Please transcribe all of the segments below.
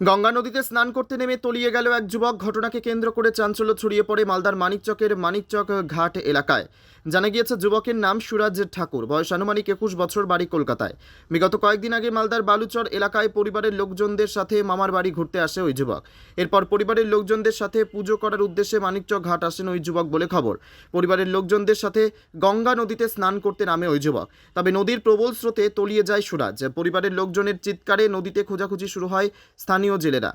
গঙ্গা নদীতে স্নান করতে নেমে তলিয়ে গেল এক যুবক। ঘটনাকে কেন্দ্র করে চাঞ্চল্য ছড়িয়ে পড়ে মালদার মানিকচকের মানিকচক ঘাট এলাকায়। জানা গিয়েছে যুবকের নাম সুরাজ ঠাকুর, বয়স আনুমানিক 21 বছর, বাড়ি কলকাতায়। বিগত কয়েকদিন আগে মালদার বালুচর এলাকায় পরিবারের লোকজনদের সাথে মামার বাড়ি ঘুরতে আসে ওই যুবক। এরপর পরিবারের লোকজনদের সাথে পুজো করার উদ্দেশ্যে মানিকচক ঘাট আসেন ওই যুবক বলে খবর। পরিবারের লোকজনদের সাথে গঙ্গা নদীতে স্নান করতে নামে ওই যুবক। তবে নদীর প্রবল স্রোতে তলিয়ে যায় সুরাজ। পরিবারের লোকজনের চিৎকারে নদীতে খোঁজাখুঁজি শুরু হয় স্থানীয় জেলেরা।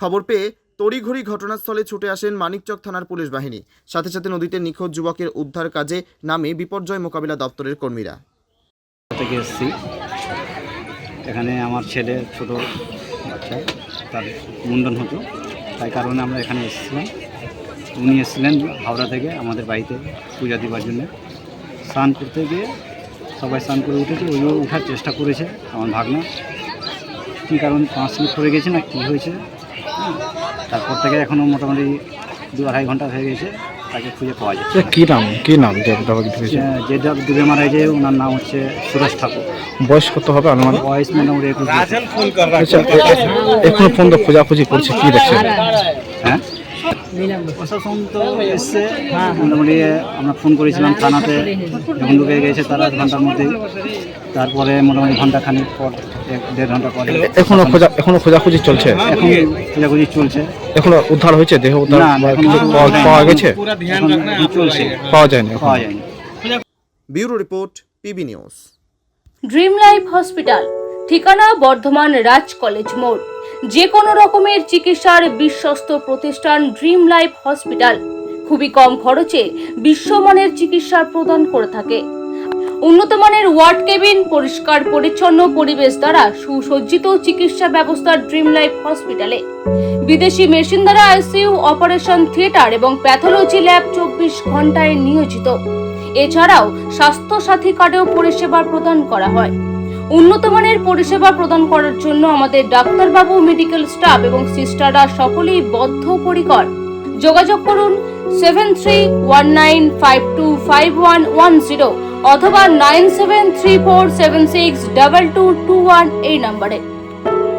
খবর পেয়ে তড়িঘড়ি ঘটনাস্থলে ছুটে আসেন মানিকচক থানার পুলিশ বাহিনী। সাথে সাথে নদীতে নিখোঁজ যুবকের উদ্ধার কাজে নামে বিপর্যয় মোকাবিলা দপ্তরের কর্মীরা। থেকে এসেছি, এখানে আমার ছেলে ছোট বাচ্চা, তার মুন্ডন হতো, তাই কারণে আমরা এখানে এসেছিলাম। উনি এসেছিলেন হাওড়া থেকে আমাদের বাড়িতে পূজা দেওয়ার জন্য। স্নান করতে গিয়ে সবাই স্নান করে উঠেছে, ওইও ওঠার চেষ্টা করেছে। আমার ভাগনা কী কারণে 5 মিনিট পড়ে গেছে না কী হয়েছে, তারপর থেকে এখনও মোটামুটি 2-2.5 ঘন্টা হয়ে গেছে, তাকে খুঁজে পাওয়া যাচ্ছে। কি নাম যে ডুবে মারা গেছে ওনার নাম হচ্ছে সুরাজ ঠাকুর। বয়স কত হবে আনুমানিক? বয়স মোটামুটি 21 বছর। আচ্ছা, এখনো ফোন তো খোঁজাখুঁজি করছে, কি দেখছেন? হ্যাঁ, প্রশাসন তো এসছে, মোটামুটি আমরা ফোন করেছিলাম থানাতে, যখন ঢুকে গেছে তারা 1 ঘন্টার মধ্যে, তারপরে মোটামুটি ঘন্টাখানিক পর 1-1.5 ঘন্টা পরে এখনো খোঁজাখুঁজি চলছে। এখন খোঁজাখুঁজি চলছে। এখনো উদ্ধার হয়েছে? দেহ উদ্ধার না, কিছু পাওয়া গেছে? চলছে, পাওয়া যায়নি। Bureau report, PB news. Dream life hospital, ঠিকানা বর্ধমান রাজ কলেজ মোড়। যে কোনো রকমের চিকিৎসার বিশ্বস্ত প্রতিষ্ঠান ড্রিম লাইফ হসপিটাল খুবই কম খরচে বিশ্বমানের চিকিৎসা প্রদান করে থাকে। উন্নত মানের ওয়ার্ড কেবিন, পরিষ্কার পরিচ্ছন্ন পরিবেশ দ্বারা সুসজ্জিত চিকিৎসা ব্যবস্থা ড্রিম লাইফ হসপিটালে। বিদেশি মেশিন দ্বারা আইসিইউ, অপারেশন থিয়েটার এবং প্যাথোলজি ল্যাব 24 ঘন্টায় নিয়োজিত। এছাড়াও স্বাস্থ্য সাথী কার্ডেও পরিষেবা প্রদান করা হয়। উন্নত মানের পরিষেবা প্রদান করার জন্য আমাদের ডাক্তারবাবু, মেডিকেল স্টাফ এবং সিস্টাররা সকলেই বদ্ধপরিকর। যোগাযোগ করুন 7319525110 অথবা 9734762221 এই নম্বরে।